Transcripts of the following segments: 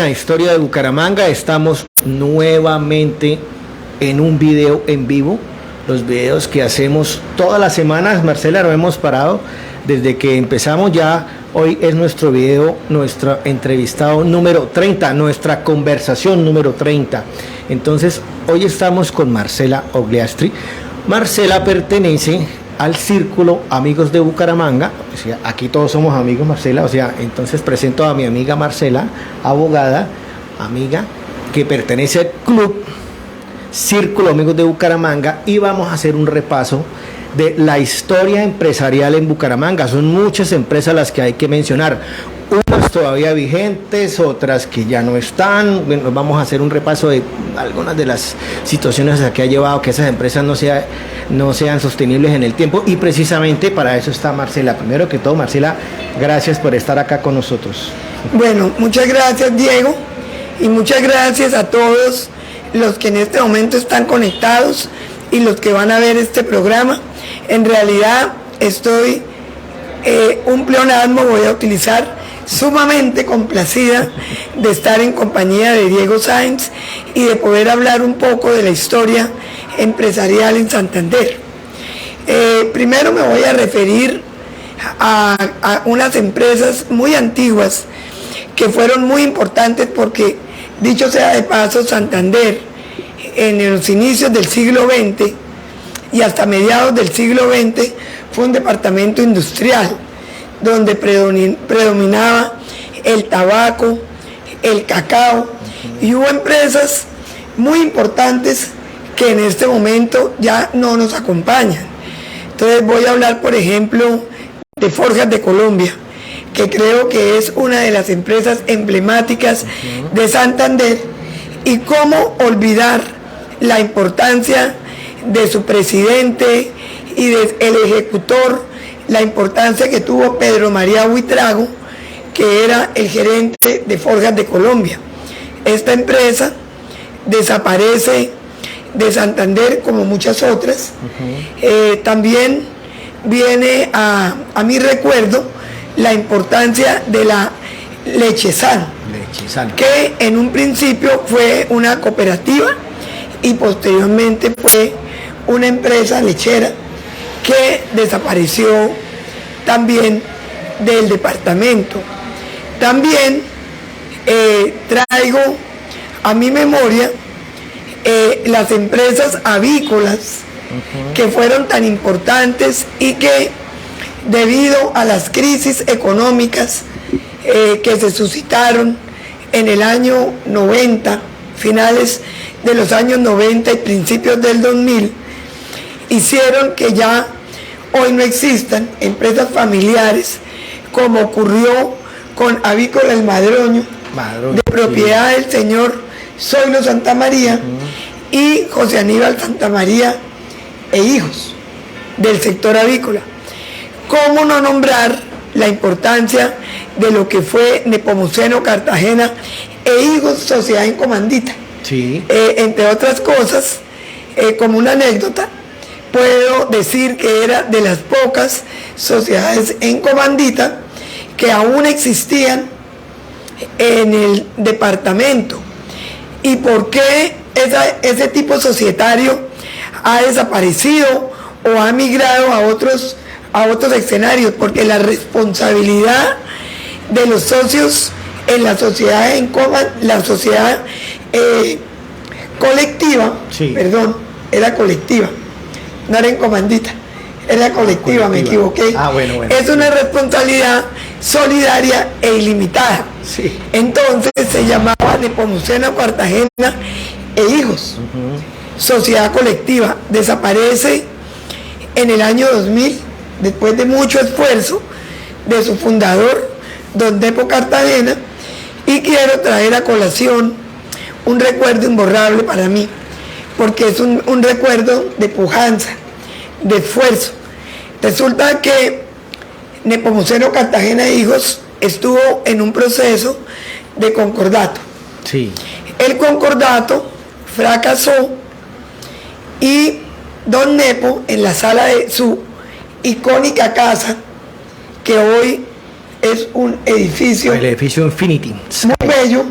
página de Historia de Bucaramanga. Estamos nuevamente en un video en vivo. Los videos que hacemos todas las semanas, Marcela, no hemos parado desde que empezamos. Ya hoy es nuestro video, nuestro entrevistado número 30, nuestra conversación número 30. Entonces, hoy estamos con Marcela Ogliastri. Marcela pertenece al Círculo Amigos de Bucaramanga. O sea, aquí todos somos amigos, Marcela. O sea, entonces presento a mi amiga Marcela, abogada, amiga, que pertenece al Club Círculo Amigos de Bucaramanga, y vamos a hacer un repaso de la historia empresarial en Bucaramanga. Son muchas empresas las que hay que mencionar, unas todavía vigentes, otras que ya no están. Bueno, vamos a hacer un repaso de algunas de las situaciones a que ha llevado que esas empresas no sean sostenibles en el tiempo, y precisamente para eso está Marcela. Primero que todo, Marcela, gracias por estar acá con nosotros. Bueno, muchas gracias, Diego, y muchas gracias a todos los que en este momento están conectados y los que van a ver este programa. En realidad estoy un pleonasmo, voy a utilizar, sumamente complacida de estar en compañía de Diego Sáenz y de poder hablar un poco de la historia empresarial en Santander. Primero me voy a referir a unas empresas muy antiguas que fueron muy importantes porque, dicho sea de paso, Santander en los inicios del siglo XX y hasta mediados del siglo XX fue un departamento industrial donde predominaba el tabaco, el cacao, y hubo empresas muy importantes que en este momento ya no nos acompañan. Entonces voy a hablar, por ejemplo, de Forjas de Colombia, que creo que es una de las empresas emblemáticas de Santander, y cómo olvidar la importancia de su presidente y del ejecutor, la importancia que tuvo Pedro María Buitrago, que era el gerente de Forjas de Colombia. Esta empresa desaparece de Santander como muchas otras. También viene a mi recuerdo la importancia de la Lechezal, que en un principio fue una cooperativa y posteriormente fue una empresa lechera que desapareció también del departamento. También traigo a mi memoria las empresas avícolas que fueron tan importantes y que, debido a las crisis económicas que se suscitaron en el año 90, finales de los años 90 y principios del 2000, hicieron que ya hoy no existan empresas familiares, como ocurrió con Avícola El Madroño, de propiedad del señor Zoilo Santamaría y José Aníbal Santamaría e hijos, del sector avícola. ¿Cómo no nombrar la importancia de lo que fue Nepomuceno Cartagena e hijos, sociedad en comandita? Sí. Entre otras cosas, como una anécdota, puedo decir que era de las pocas sociedades en comandita que aún existían en el departamento. ¿Y por qué ese tipo societario ha desaparecido o ha migrado a otros escenarios? Porque la responsabilidad de los socios en la sociedad colectiva, sí. Perdón, era colectiva, no era en comandita, era colectiva, me equivoqué. Bueno. Es una responsabilidad solidaria e ilimitada. Sí. Entonces se llamaba Nepomuceno Cartagena e hijos, sociedad colectiva. Desaparece en el año 2000, después de mucho esfuerzo de su fundador, don Nepo Cartagena, y quiero traer a colación un recuerdo imborrable para mí, porque es un recuerdo de pujanza, de esfuerzo. Resulta que Nepomuceno Cartagena e hijos estuvo en un proceso de concordato. Sí. El concordato fracasó y don Nepo, en la sala de su icónica casa, que hoy es un edificio, el edificio Infinity muy bello,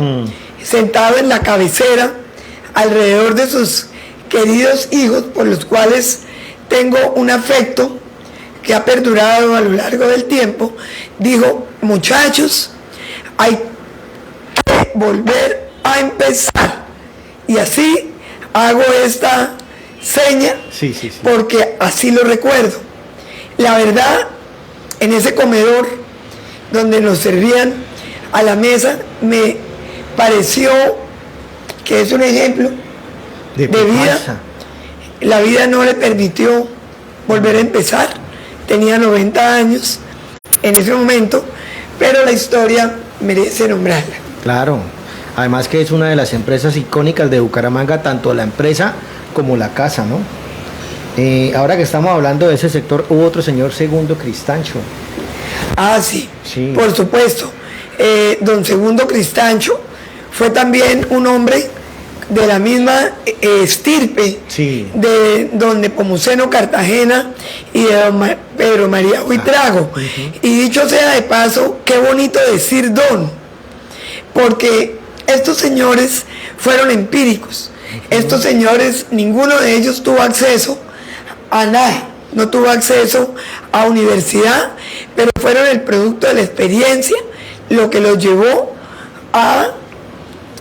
sentado en la cabecera, alrededor de sus queridos hijos, por los cuales tengo un afecto que ha perdurado a lo largo del tiempo. Dijo: muchachos, hay que volver a empezar. Y así hago esta seña, porque así lo recuerdo. La verdad, en ese comedor donde nos servían a la mesa, me pareció que es un ejemplo de vida. La vida no le permitió volver a empezar. Tenía 90 años en ese momento, pero la historia merece nombrarla. Claro, además que es una de las empresas icónicas de Bucaramanga, tanto la empresa como la casa, ¿no? Ahora que estamos hablando de ese sector, hubo otro señor, Segundo Cristancho. Ah, sí, por supuesto. Don Segundo Cristancho fue también un hombre de la misma estirpe de don Nepomuceno Cartagena y de don Pedro María Huitrago. Y dicho sea de paso, qué bonito decir don, porque estos señores fueron empíricos. Estos señores, ninguno de ellos tuvo acceso a nada, no tuvo acceso a universidad, pero fueron el producto de la experiencia lo que los llevó a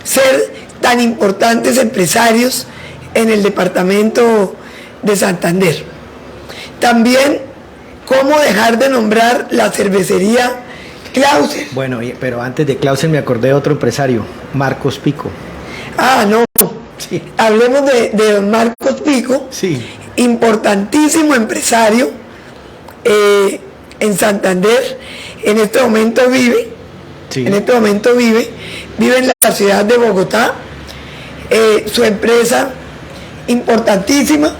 ser tan importantes empresarios en el departamento de Santander. También, ¿cómo dejar de nombrar la cervecería Clausen? Bueno, pero antes de Clausen me acordé de otro empresario, Marcos Pico. Ah, no. Sí. Hablemos de don Marcos Pico, importantísimo empresario en Santander. En este momento vive en la ciudad de Bogotá. Su empresa importantísima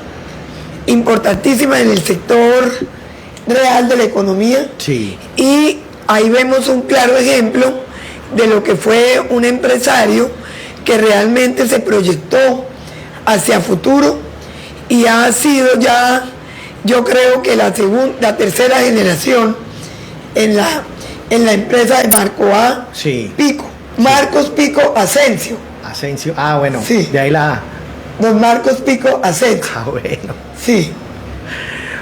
en el sector real de la economía. Y ahí vemos un claro ejemplo de lo que fue un empresario que realmente se proyectó hacia futuro y ha sido ya, yo creo que la tercera generación en la empresa de Pico, Marcos Pico Asensio. Bueno, de ahí la A. Don Marcos Pico Asensio. Bueno. Sí.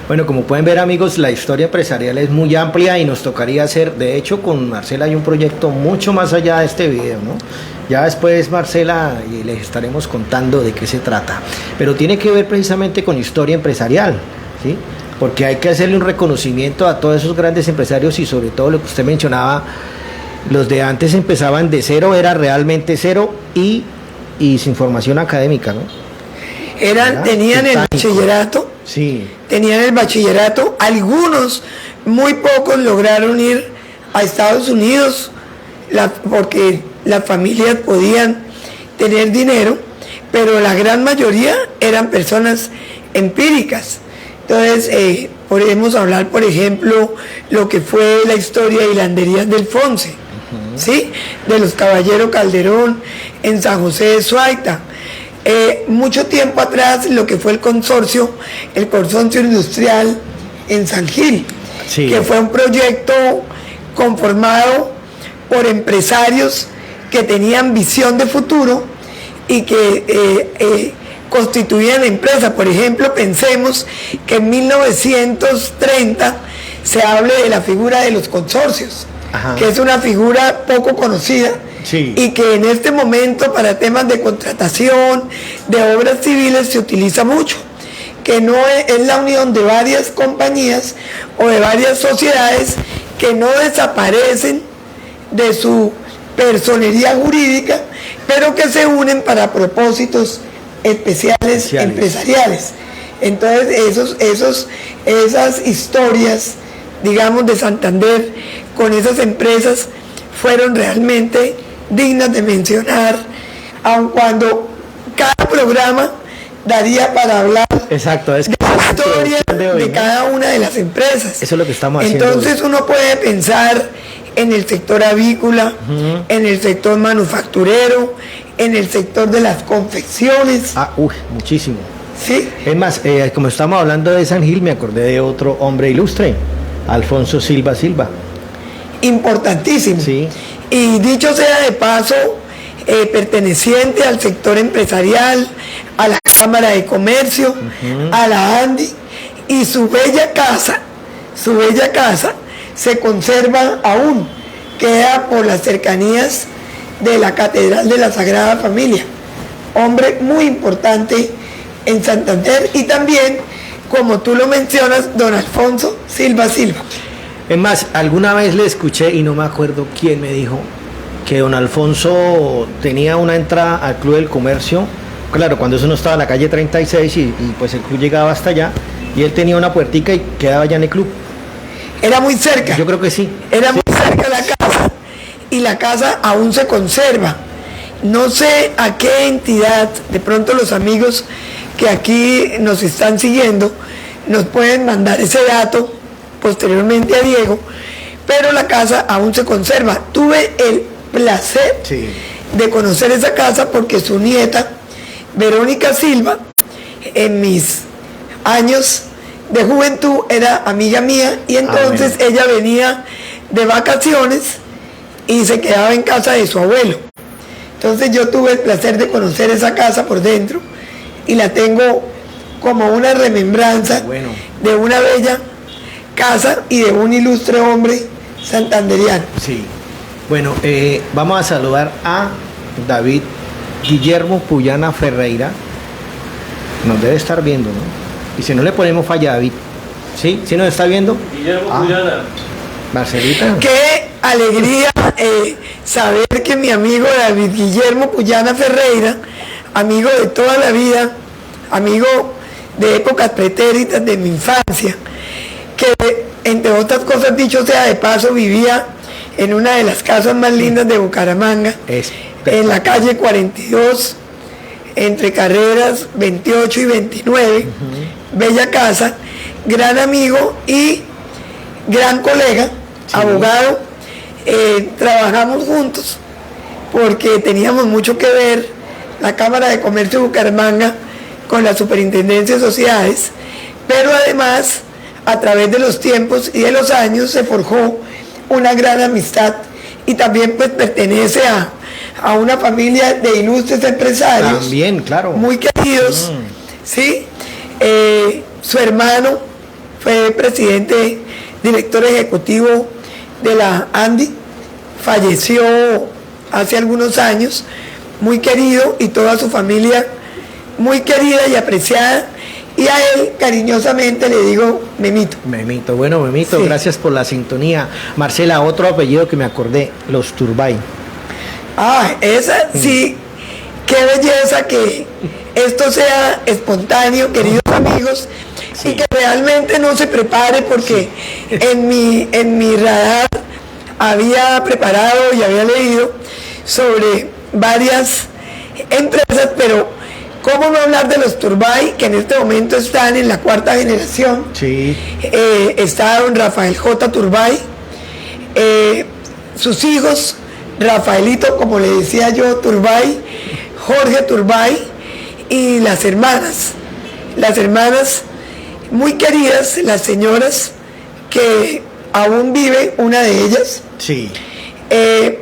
Bueno, como pueden ver, amigos, la historia empresarial es muy amplia y nos tocaría hacer, de hecho, con Marcela hay un proyecto mucho más allá de este video, ¿no? Ya después, Marcela, les estaremos contando de qué se trata. Pero tiene que ver precisamente con historia empresarial, ¿sí? Porque hay que hacerle un reconocimiento a todos esos grandes empresarios y sobre todo lo que usted mencionaba, los de antes empezaban de cero, era realmente cero y sin formación académica, ¿no? Tenían el bachillerato. Tenían el bachillerato. Algunos, muy pocos, lograron ir a Estados Unidos porque las familias podían tener dinero, pero la gran mayoría eran personas empíricas. Entonces, podemos hablar, por ejemplo, lo que fue la historia de Hilanderías del Fonse, ¿sí? De los Caballero Calderón en San José de Suaita. Mucho tiempo atrás, lo que fue el consorcio industrial en San Gil, que fue un proyecto conformado por empresarios que tenían visión de futuro y que constituían empresas. Por ejemplo, pensemos que en 1930 se hable de la figura de los consorcios, que es una figura poco conocida, y que en este momento para temas de contratación de obras civiles se utiliza mucho, que no es la unión de varias compañías o de varias sociedades que no desaparecen de su personería jurídica, pero que se unen para propósitos especiales empresariales. Entonces esas historias, digamos, de Santander con esas empresas fueron realmente dignas de mencionar, aun cuando cada programa daría para hablar de la historia de cada una de las empresas. Eso es lo que estamos haciendo. Entonces uno puede pensar en el sector avícola, en el sector manufacturero, en el sector de las confecciones. Muchísimo. Sí. Es más, como estamos hablando de San Gil, me acordé de otro hombre ilustre, Alfonso Silva. importantísimo. Sí. Y dicho sea de paso, perteneciente al sector empresarial, a la Cámara de Comercio, a la ANDI, y su bella casa se conserva aún, queda por las cercanías de la Catedral de la Sagrada Familia. Hombre muy importante en Santander, y también, como tú lo mencionas, don Alfonso Silva Silva. Es más, alguna vez le escuché y no me acuerdo quién me dijo que don Alfonso tenía una entrada al Club del Comercio. Claro, cuando eso no estaba en la calle 36 y pues el club llegaba hasta allá y él tenía una puertica y quedaba allá en el club. Era muy cerca. Yo creo que sí. Era muy cerca la casa, y la casa aún se conserva. No sé a qué entidad, de pronto los amigos que aquí nos están siguiendo nos pueden mandar ese dato posteriormente a Diego, pero la casa aún se conserva. Tuve el placer de conocer esa casa porque su nieta, Verónica Silva, en mis años de juventud era amiga mía, y entonces ella venía de vacaciones y se quedaba en casa de su abuelo. Entonces yo tuve el placer de conocer esa casa por dentro y la tengo como una remembranza de una bella casa y de un ilustre hombre santanderiano. Sí. Bueno, vamos a saludar a David Guillermo Puyana Ferreira. Nos debe estar viendo, ¿no? Y si no, le ponemos falla a David. ¿Sí? ¿Sí nos está viendo? Guillermo Puyana. Marcelita. Qué alegría saber que mi amigo David Guillermo Puyana Ferreira, amigo de toda la vida, amigo de épocas pretéritas de mi infancia, que entre otras cosas, dicho sea de paso, vivía en una de las casas más lindas de Bucaramanga, en la calle 42, entre carreras 28 y 29, bella casa, gran amigo y gran colega, abogado. Trabajamos juntos porque teníamos mucho que ver, la Cámara de Comercio de Bucaramanga con la Superintendencia de Sociedades, pero además a través de los tiempos y de los años se forjó una gran amistad, y también pues pertenece a una familia de ilustres empresarios. También, claro. Muy queridos, ¿sí? Su hermano fue presidente, director ejecutivo de la ANDI, falleció hace algunos años, muy querido, y toda su familia muy querida y apreciada, y a él cariñosamente le digo Memito. Memito, bueno, Memito, gracias por la sintonía. Marcela, otro apellido que me acordé, los Turbay. Esa sí, qué belleza que esto sea espontáneo, queridos amigos, y que realmente no se prepare, porque en mi radar había preparado y había leído sobre varias empresas, pero ¿cómo no hablar de los Turbay, que en este momento están en la cuarta generación? Sí. Está don Rafael J. Turbay, sus hijos, Rafaelito, como le decía yo, Turbay, Jorge Turbay, y las hermanas muy queridas, las señoras que aún vive una de ellas. Sí.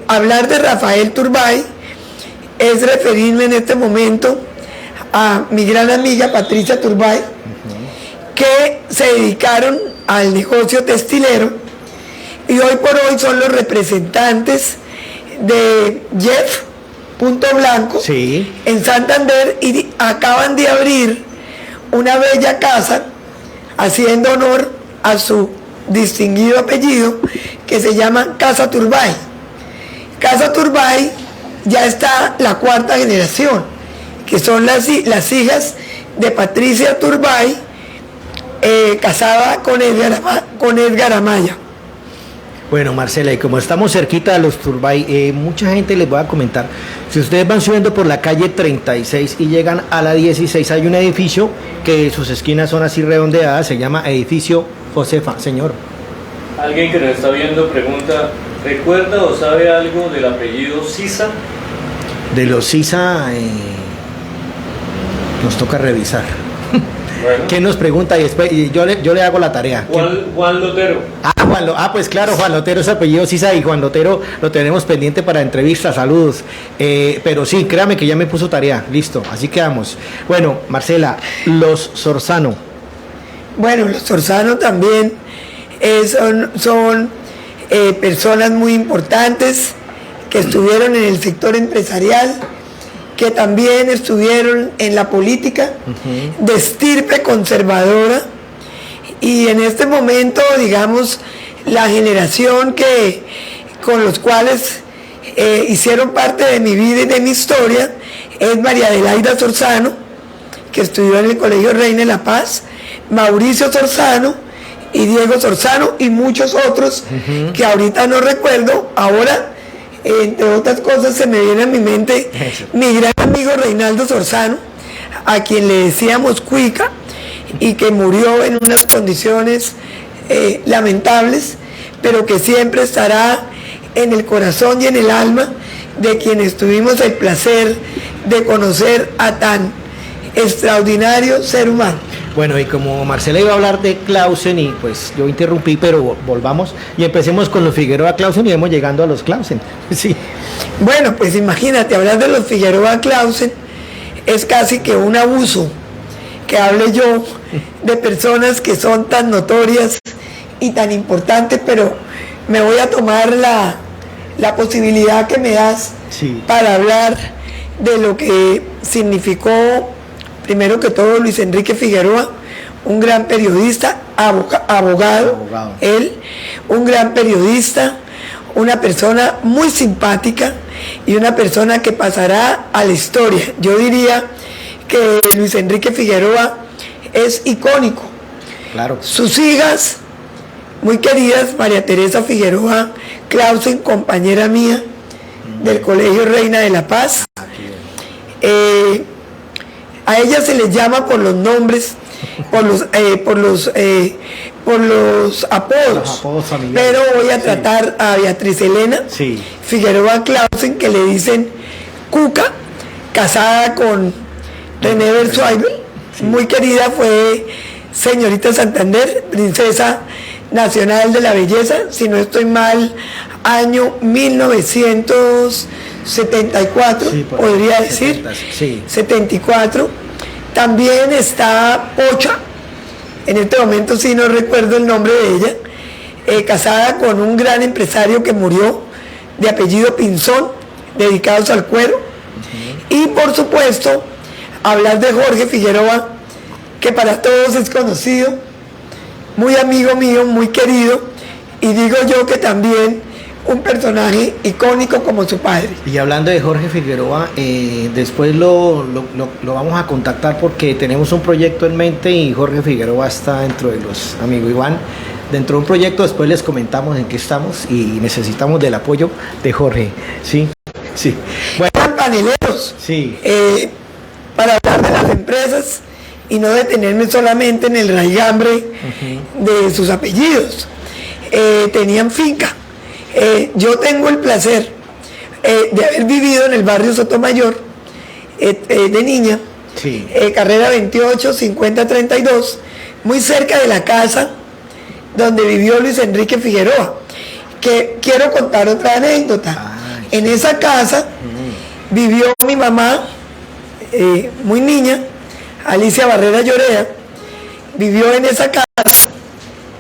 Hablar de Rafael Turbay es referirme en este momento a mi gran amiga Patricia Turbay, que se dedicaron al negocio textilero, y hoy por hoy son los representantes de Jeff Punto Blanco en Santander, y acaban de abrir una bella casa haciendo honor a su distinguido apellido, que se llama Casa Turbay. Casa Turbay ya está la cuarta generación, que son las hijas de Patricia Turbay, casada con Edgar Amaya. Bueno, Marcela, y como estamos cerquita de los Turbay, mucha gente les voy a comentar, si ustedes van subiendo por la calle 36 y llegan a la 16, hay un edificio que sus esquinas son así redondeadas, se llama Edificio Josefa. Señor. Alguien que nos está viendo pregunta, ¿recuerda o sabe algo del apellido Sisa? De los Sisa, nos toca revisar. Bueno. ¿Quién nos pregunta? Y después yo le hago la tarea. Juan Lotero. Juan Pues claro, Juan Lotero es apellido Sisa y Juan Lotero lo tenemos pendiente para entrevistas, saludos. Pero sí, créame que ya me puso tarea, listo, así quedamos. Bueno, Marcela, los Sorzano. Bueno, los Sorzano también son personas muy importantes que estuvieron en el sector empresarial, que también estuvieron en la política, de estirpe conservadora, y en este momento, digamos, la generación con los cuales hicieron parte de mi vida y de mi historia es María Adelaida Sorzano, que estudió en el Colegio Reina de la Paz, Mauricio Sorzano y Diego Sorzano y muchos otros que ahorita no recuerdo. Ahora, entre otras cosas, se me viene a mi mente mi gran amigo Reinaldo Sorzano, a quien le decíamos Cuica, y que murió en unas condiciones lamentables, pero que siempre estará en el corazón y en el alma de quienes tuvimos el placer de conocer a tan extraordinario ser humano. Bueno, y como Marcela iba a hablar de Clausen y pues yo interrumpí, pero volvamos y empecemos con los Figueroa Clausen y vamos llegando a los Clausen. Sí. Bueno, pues imagínate, hablar de los Figueroa Clausen es casi que un abuso que hable yo de personas que son tan notorias y tan importantes, pero me voy a tomar la posibilidad que me das para hablar de lo que significó, primero que todo, Luis Enrique Figueroa, un gran periodista, abogado, él, un gran periodista, una persona muy simpática y una persona que pasará a la historia. Yo diría que Luis Enrique Figueroa es icónico. Claro. Sus hijas, muy queridas, María Teresa Figueroa Clausen, compañera mía del Colegio Reina de la Paz. A ella se les llama por los nombres, por los apodos. Pero voy a tratar a Beatriz Elena Figueroa Clausen, que le dicen Cuca, casada con René Bersuaibel, muy querida, fue señorita Santander, princesa nacional de la belleza, si no estoy mal, año 1974, podría decir, 74. También está Pocha, en este momento sí no recuerdo el nombre de ella, casada con un gran empresario que murió, de apellido Pinzón, dedicados al cuero. Y por supuesto, hablar de Jorge Figueroa, que para todos es conocido, muy amigo mío, muy querido, y digo yo que también un personaje icónico como su padre. Y hablando de Jorge Figueroa, después lo vamos a contactar porque tenemos un proyecto en mente y Jorge Figueroa está dentro de los, amigo Iván, dentro de un proyecto. Después les comentamos en qué estamos y necesitamos del apoyo de Jorge. Sí. Bueno, paneleros. Sí. Para hablar de las empresas y no detenerme solamente en el raigambre de sus apellidos. Tenían finca. Yo tengo el placer de haber vivido en el barrio Sotomayor de niña, carrera 28, 50, 32, muy cerca de la casa donde vivió Luis Enrique Figueroa, que quiero contar otra anécdota. En esa casa vivió mi mamá, muy niña, Alicia Barrera Llorea, vivió en esa casa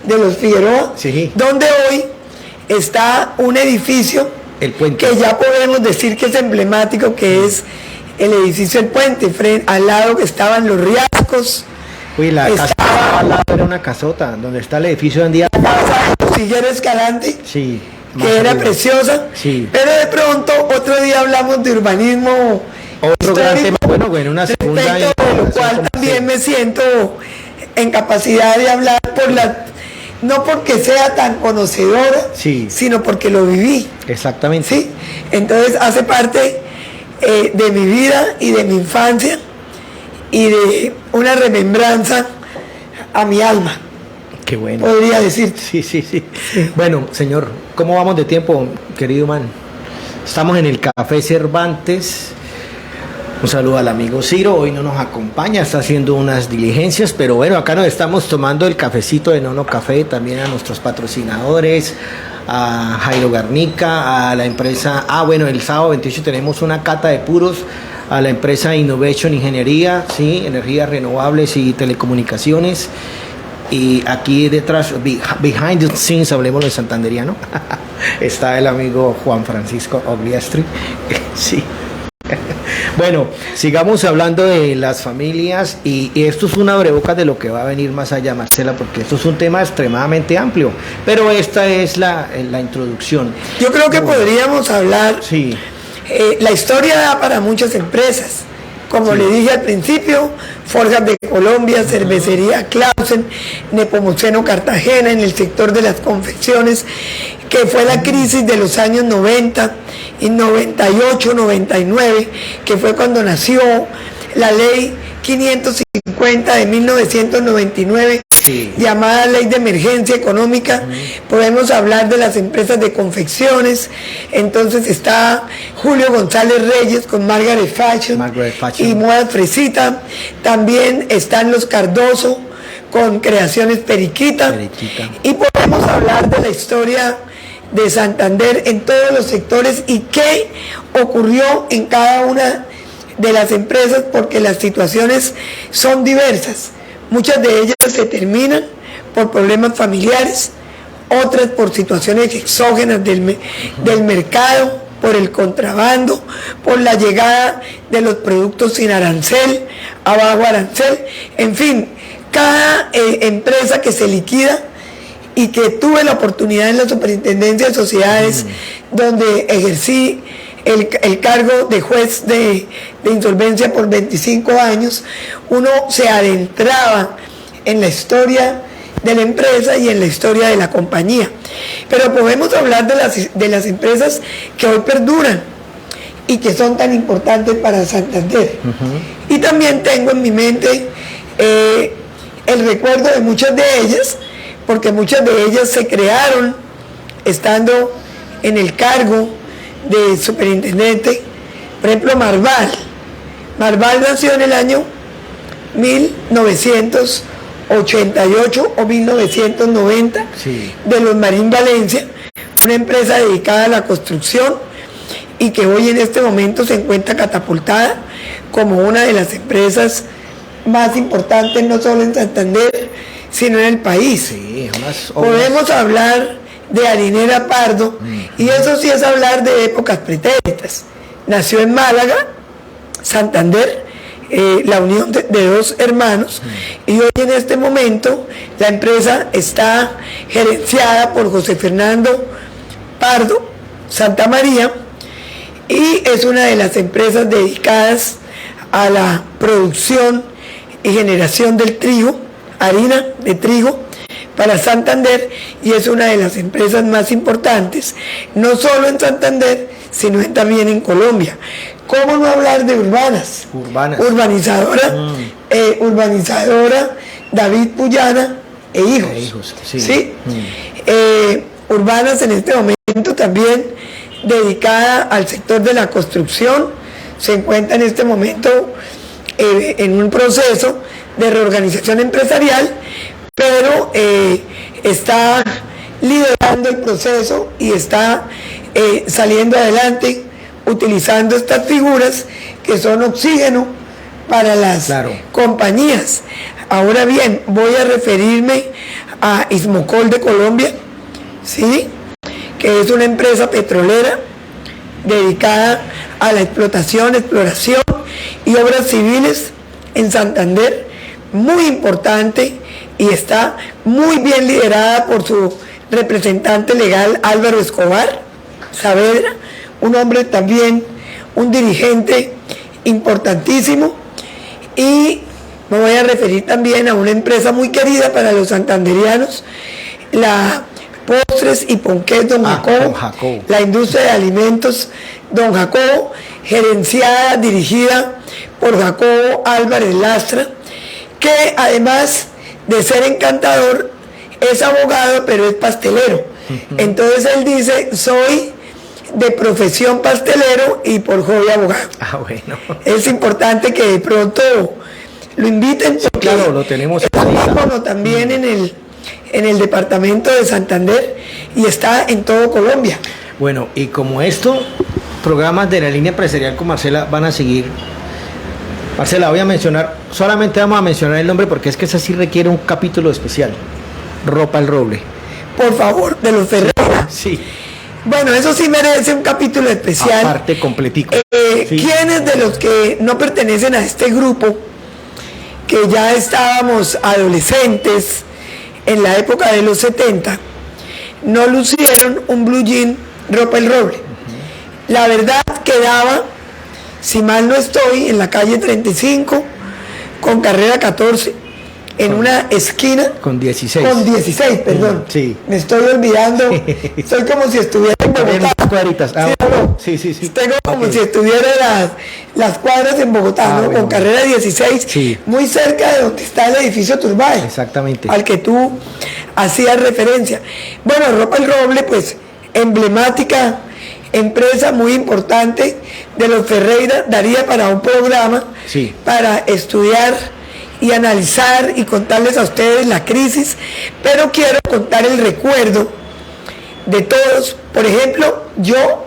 de los Figueroa, donde hoy está un edificio, el Puente, que ya podemos decir que es emblemático, que es el edificio El Puente, al lado que estaban los Riascos. Uy, la casa al lado era una casota, donde está el edificio de Andía. La casa de Siguero Escalante, que era preciosa, pero de pronto otro día hablamos de urbanismo. Otro gran tema, bueno, una segunda. De lo cual también me siento en capacidad de hablar no porque sea tan conocedora, sino porque lo viví. Exactamente. ¿Sí? Entonces hace parte de mi vida y de mi infancia y de una remembranza a mi alma. Qué bueno. Podría decir. Sí. Bueno, señor, ¿cómo vamos de tiempo, querido man? Estamos en el Café Cervantes. Un saludo al amigo Ciro, hoy no nos acompaña, está haciendo unas diligencias, pero bueno, acá nos estamos tomando el cafecito de Nono Café, también a nuestros patrocinadores, a Jairo Garnica, a la empresa, bueno, el sábado 28 tenemos una cata de puros, a la empresa Innovation Ingeniería, sí, energías renovables y telecomunicaciones. Y aquí detrás, behind the scenes, hablemos de santanderiano, está el amigo Juan Francisco Ogliastri. Sí. Bueno, sigamos hablando de las familias y esto es una abrebocas de lo que va a venir más allá, Marcela, porque esto es un tema extremadamente amplio, pero esta es la introducción. Yo creo que podríamos hablar, sí. La historia da para muchas empresas. Como sí. le dije al principio, Forjas de Colombia, Cervecería Clausen, Nepomuceno Cartagena en el sector de las confecciones, que fue la crisis de los años 90 y 98, 99, que fue cuando nació la ley 550 de 1999, sí. Llamada Ley de Emergencia Económica. Podemos hablar de las empresas de confecciones. Entonces está Julio González Reyes con Margaret Fashion y Moda Fresita. También están los Cardoso con Creaciones Periquita. Y podemos hablar de la historia de Santander en todos los sectores y qué ocurrió en cada una de las empresas, porque las situaciones son diversas. Muchas de ellas se terminan por problemas familiares, otras por situaciones exógenas del mercado, por el contrabando, por la llegada de los productos sin arancel, a bajo arancel. En fin, cada empresa que se liquida y que tuve la oportunidad en la Superintendencia de Sociedades, donde ejercí el cargo de juez de insolvencia por 25 años, uno se adentraba en la historia de la empresa y en la historia de la compañía. Pero podemos hablar de las empresas que hoy perduran y que son tan importantes para Santander. Y también tengo en mi mente el recuerdo de muchas de ellas, porque muchas de ellas se crearon estando en el cargo de superintendente. Por ejemplo, Marval nació en el año 1988 o 1990, sí. De los Marín Valencia, una empresa dedicada a la construcción y que hoy en este momento se encuentra catapultada como una de las empresas más importantes, no solo en Santander, sino en el país. Sí, podemos hablar de Harinera Pardo, y eso sí es hablar de épocas pretéritas. Nació en Málaga, Santander, la unión de dos hermanos, y hoy en este momento la empresa está gerenciada por José Fernando Pardo Santa María, y es una de las empresas dedicadas a la producción y generación del trigo, harina de trigo para Santander, y es una de las empresas más importantes, no solo en Santander, sino también en Colombia. ¿Cómo no hablar de Urbanas? Urbanizadora David Puyana e hijos. Sí. ¿Sí? Urbanas en este momento también dedicada al sector de la construcción, se encuentra en este momento en un proceso de reorganización empresarial, pero está liderando el proceso y está saliendo adelante utilizando estas figuras que son oxígeno para las compañías. Ahora bien, voy a referirme a Ismocol de Colombia, ¿sí? Que es una empresa petrolera dedicada a la exploración y obras civiles en Santander, muy importante, y está muy bien liderada por su representante legal Álvaro Escobar Saavedra, un hombre también, un dirigente importantísimo. Y me voy a referir también a una empresa muy querida para los santanderianos, la Postres y Ponqués Don Jacobo, la industria de alimentos Don Jacobo, gerenciada, dirigida por Jacobo Álvarez Lastra, que además de ser encantador, es abogado, pero es pastelero. Entonces él dice: soy de profesión pastelero y por hobby abogado. Ah, bueno. Es importante que de pronto lo inviten, Sí, claro, lo tenemos en la lista. ícono también en el departamento de Santander y está en todo Colombia. Bueno, y como esto, programas de la línea empresarial con Marcela van a seguir. Marcela, voy a mencionar, solamente vamos a mencionar el nombre porque es que esa sí requiere un capítulo especial. Ropa El Roble. Por favor, de los Ferreira. Sí. Bueno, eso sí merece un capítulo especial. Aparte, completico. Sí. ¿Quiénes de los que no pertenecen a este grupo, que ya estábamos adolescentes en la época de los 70, no lucieron un blue jean Ropa El Roble? La verdad quedaba, si mal no estoy, en la calle 35 con carrera 14, en una esquina. Con 16. Con 16, perdón. Sí. Me estoy olvidando. Soy como si estuviera en Bogotá. Las cuadritas. Ah, ¿Sí o no? sí. Tengo como Ok. si estuviera las cuadras en Bogotá, Ah, ¿no? bueno. Con carrera 16, Sí. muy cerca de donde está el edificio Turbay. Exactamente. Al que tú hacías referencia. Bueno, Ropa El Roble, pues, emblemática empresa muy importante de los Ferreira, daría para un programa, Sí. para estudiar y analizar y contarles a ustedes la crisis, pero quiero contar el recuerdo de todos. Por ejemplo, yo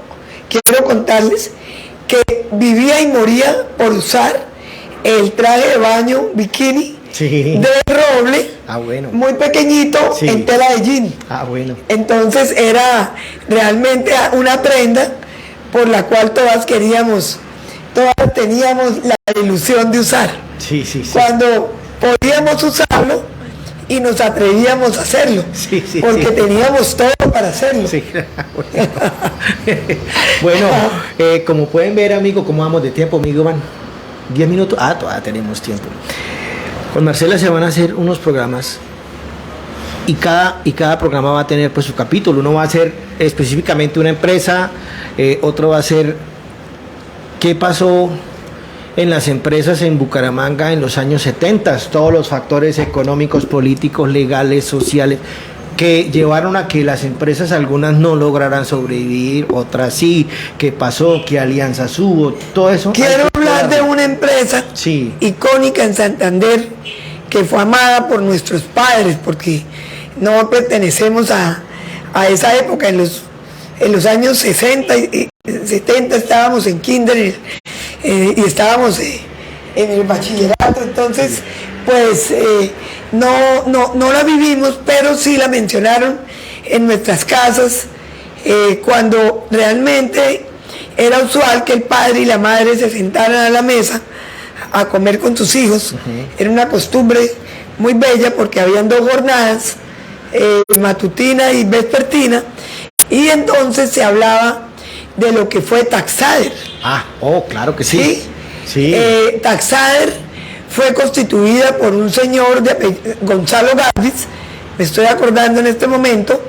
quiero contarles que vivía y moría por usar el traje de baño bikini Sí. de Roble, Ah, bueno. muy pequeñito, Sí. en tela de jean. Ah, bueno. Entonces era realmente una prenda por la cual todas queríamos, todas teníamos la ilusión de usar. Sí. Cuando podíamos usarlo y nos atrevíamos a hacerlo, Sí, porque sí. teníamos todo para hacerlo. Sí. Bueno, como pueden ver, amigo, ¿cómo vamos de tiempo, amigo? Van 10 minutos. Ah, todavía tenemos tiempo. Con Marcela se van a hacer unos programas y cada programa va a tener pues su capítulo. Uno va a ser específicamente una empresa, otro va a ser qué pasó en las empresas en Bucaramanga en los años 70, todos los factores económicos, políticos, legales, sociales, que llevaron a que las empresas algunas no lograran sobrevivir, otras sí, qué pasó, qué alianzas hubo, todo eso. Quiero hablar de una empresa Sí. icónica en Santander que fue amada por nuestros padres, porque no pertenecemos a esa época. En los años 60 y 70 estábamos en kinder y estábamos en el bachillerato, entonces pues no la vivimos, pero sí la mencionaron en nuestras casas cuando realmente era usual que el padre y la madre se sentaran a la mesa a comer con sus hijos. Era una costumbre muy bella porque habían dos jornadas, matutina y vespertina, y entonces se hablaba de lo que fue Taxader. Ah, oh, claro que sí. Sí. Taxader fue constituida por un señor de Gonzalo Galvis, me estoy acordando en este momento,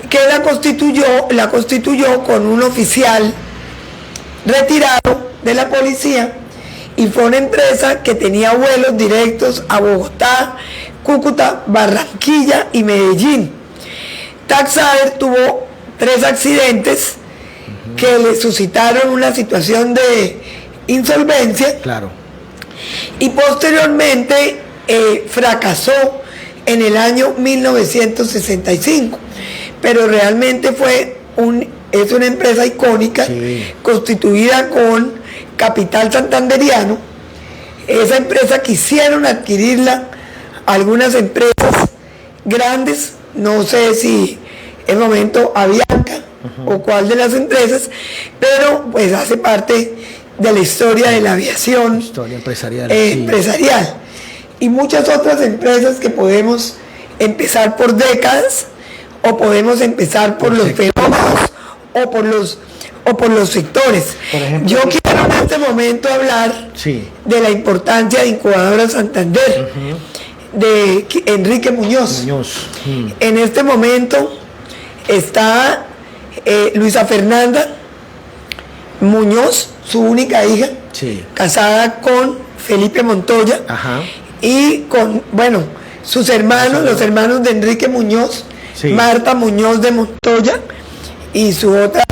que la constituyó con un oficial retirado de la policía, y fue una empresa que tenía vuelos directos a Bogotá, Cúcuta, Barranquilla y Medellín. Taxader tuvo 3 accidentes que le suscitaron una situación de insolvencia. Claro. Y posteriormente fracasó en el año 1965, pero realmente es una empresa icónica, Sí. constituida con capital santanderiano. Esa empresa quisieron adquirirla algunas empresas grandes, no sé si en el momento Avianca o cuál de las empresas, pero pues hace parte de la historia de la aviación, Historia empresarial. empresarial, y muchas otras empresas que podemos empezar por décadas, o podemos empezar por los fenómenos o por los sectores. Por ejemplo, yo quiero en este momento hablar Sí. de la importancia de Incubadora Santander, de Enrique Muñoz. En este momento está Luisa Fernanda Muñoz, su única hija, Sí. casada con Felipe Montoya, Ajá. y con, bueno, sus hermanos, los hermanos de Enrique Muñoz, Sí. Marta Muñoz de Montoya, y su otra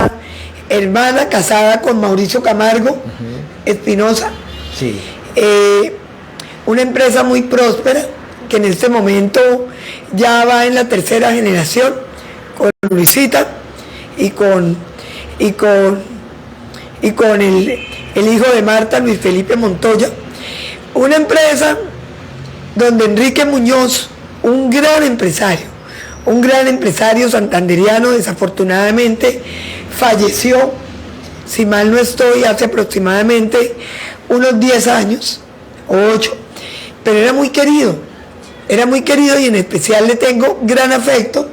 hermana casada con Mauricio Camargo Espinosa. Sí. Una empresa muy próspera que en este momento ya va en la tercera generación con Luisita y con el hijo de Marta, Luis Felipe Montoya. Una empresa donde Enrique Muñoz, un gran empresario santanderiano, desafortunadamente falleció, si mal no estoy, hace aproximadamente unos 10 años o 8, pero era muy querido y en especial le tengo gran afecto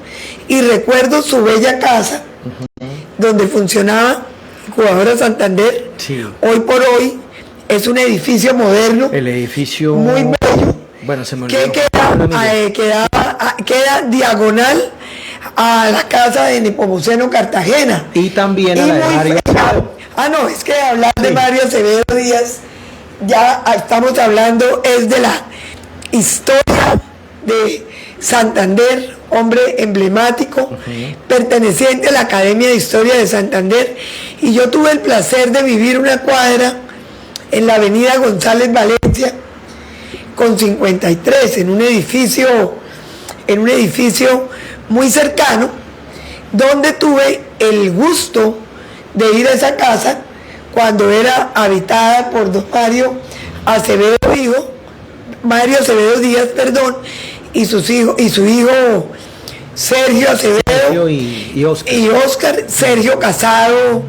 y recuerdo su bella casa donde funcionaba Incubadora Santander. Sí. Hoy por hoy es un edificio moderno, El edificio muy bello, bueno, se me que olvidó. queda diagonal a la casa de Nepomuceno Cartagena. Y también a Y la de muy Mario fea. Acevedo. No, es que hablar de Sí. Mario Acevedo Díaz, ya estamos hablando es de la historia de Santander, hombre emblemático, perteneciente a la Academia de Historia de Santander, y yo tuve el placer de vivir una cuadra en la avenida González Valencia con 53, en un edificio muy cercano, donde tuve el gusto de ir a esa casa cuando era habitada por don Mario Acevedo Díaz, y su hijo Sergio Acevedo Sergio y Oscar. y Oscar. Sergio, casado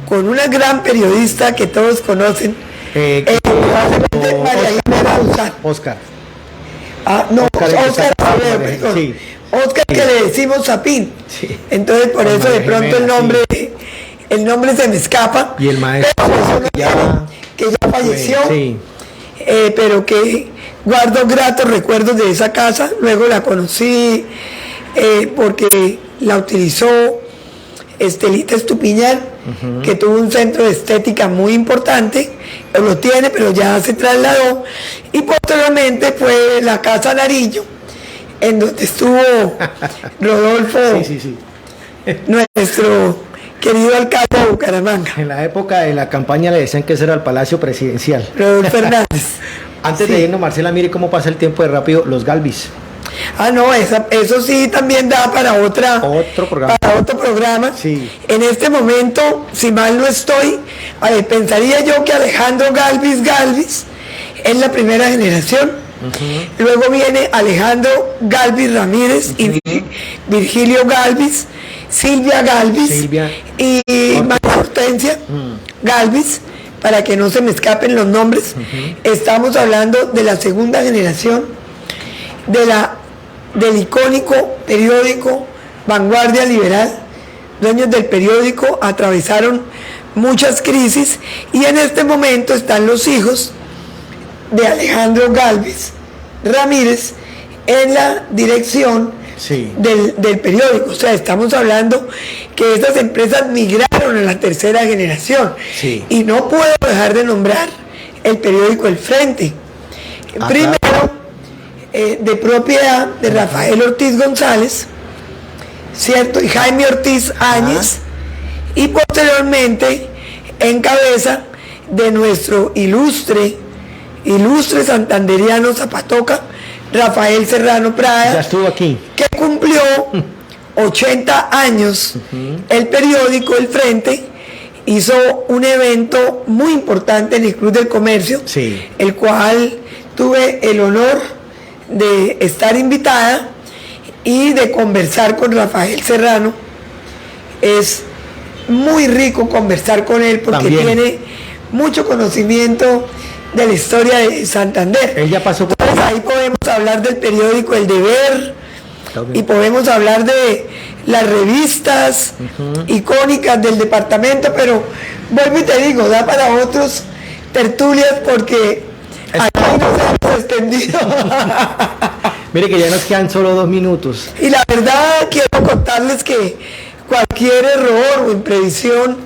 con una gran periodista que todos conocen, probablemente María Jimena Duzán. Oscar. Oscar Acevedo, perdón. Sí. Oscar, que le decimos Zapín. Sí. Entonces por Con eso de María pronto Jimena, el nombre se me escapa. Y el maestro Pero eso no que que ya falleció. Sí. Pero que guardo gratos recuerdos de esa casa. Luego la conocí porque la utilizó Estelita Estupiñán, que tuvo un centro de estética muy importante, lo tiene, pero ya se trasladó, y posteriormente fue la Casa Nariño, en donde estuvo Rodolfo, Sí. nuestro querido alcalde de Bucaramanga, En la época de la campaña le decían que ese era el Palacio Presidencial. Rodolfo Hernández. Antes de irnos, Marcela, mire cómo pasa el tiempo de rápido, los Galvis. No, eso sí también da para Otro programa. Sí. En este momento, si mal no estoy, pensaría yo que Alejandro Galvis es la primera generación. Luego viene Alejandro Galvis Ramírez y Virgilio Galvis, Silvia Galvis y María Hortensia Galvis, para que no se me escapen los nombres. Estamos hablando de la segunda generación del icónico periódico Vanguardia Liberal. Dueños del periódico, atravesaron muchas crisis, y en este momento están los hijos de Alejandro Galvis Ramírez en la dirección del periódico. O sea, estamos hablando que estas empresas migraron a la tercera generación. Y no puedo dejar de nombrar el periódico El Frente. Primero, de propiedad de Rafael Ortiz González, ¿cierto? Y Jaime Ortiz Áñez, y posteriormente en cabeza de nuestro ilustre santanderiano zapatoca, Rafael Serrano Prada. Ya estuvo aquí. Que cumplió 80 años. El periódico El Frente hizo un evento muy importante en el Club del Comercio, el cual tuve el honor de estar invitada y de conversar con Rafael Serrano. Es muy rico conversar con él porque tiene mucho conocimiento de la historia de Santander. Él ya pasó por Entonces, ahí podemos hablar del periódico El Deber y podemos hablar de las revistas icónicas del departamento, pero vuelvo y te digo, da para otros tertulias porque aquí nos hemos extendido. Mire que ya nos quedan solo 2 minutos. Y la verdad quiero contarles que cualquier error o imprevisión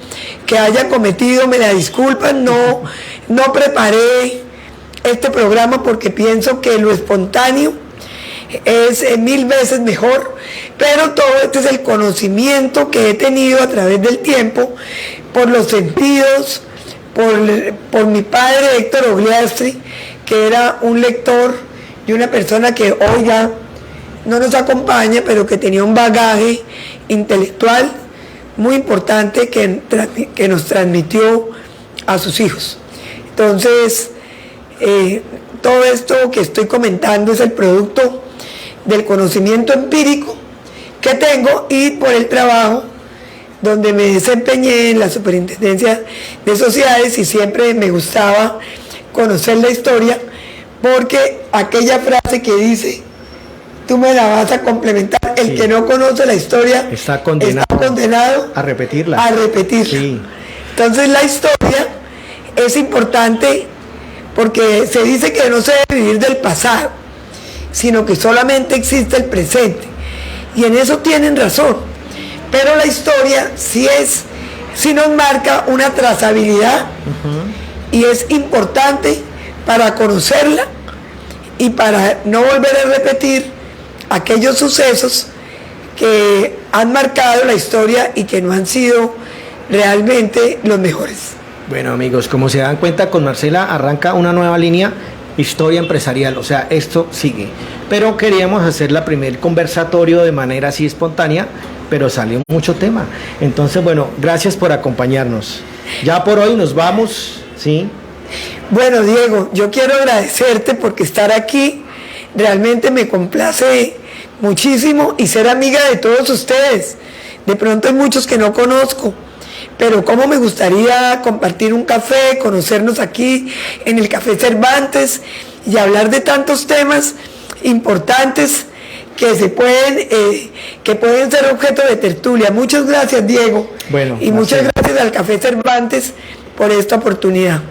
que haya cometido me la disculpan. No preparé este programa porque pienso que lo espontáneo es 1000 veces mejor, pero todo este es el conocimiento que he tenido a través del tiempo por los sentidos, por mi padre Héctor Ogliastri, que era un lector y una persona que hoy ya no nos acompaña, pero que tenía un bagaje intelectual muy importante que nos transmitió a sus hijos. Entonces, todo esto que estoy comentando es el producto del conocimiento empírico que tengo y por el trabajo donde me desempeñé en la Superintendencia de Sociedades, y siempre me gustaba conocer la historia, porque aquella frase que dice: tú me la vas a complementar, el que no conoce la historia está condenado a repetirla. Sí. Entonces la historia es importante porque se dice que no se debe vivir del pasado, sino que solamente existe el presente, y en eso tienen razón. Pero la historia sí nos marca una trazabilidad, y es importante para conocerla y para no volver a repetir aquellos sucesos que han marcado la historia y que no han sido realmente los mejores. Bueno, amigos, como se dan cuenta, con Marcela arranca una nueva línea, historia empresarial, o sea, esto sigue. Pero queríamos hacer la primer conversatorio de manera así espontánea, pero salió mucho tema. Entonces, bueno, gracias por acompañarnos. Ya por hoy nos vamos, ¿sí? Bueno, Diego, yo quiero agradecerte porque estar aquí realmente me complace muchísimo, y ser amiga de todos ustedes. De pronto hay muchos que no conozco, pero cómo me gustaría compartir un café, conocernos aquí en el Café Cervantes y hablar de tantos temas importantes que pueden ser objeto de tertulia. Muchas gracias, Diego. Bueno, y muchas gracias al Café Cervantes por esta oportunidad.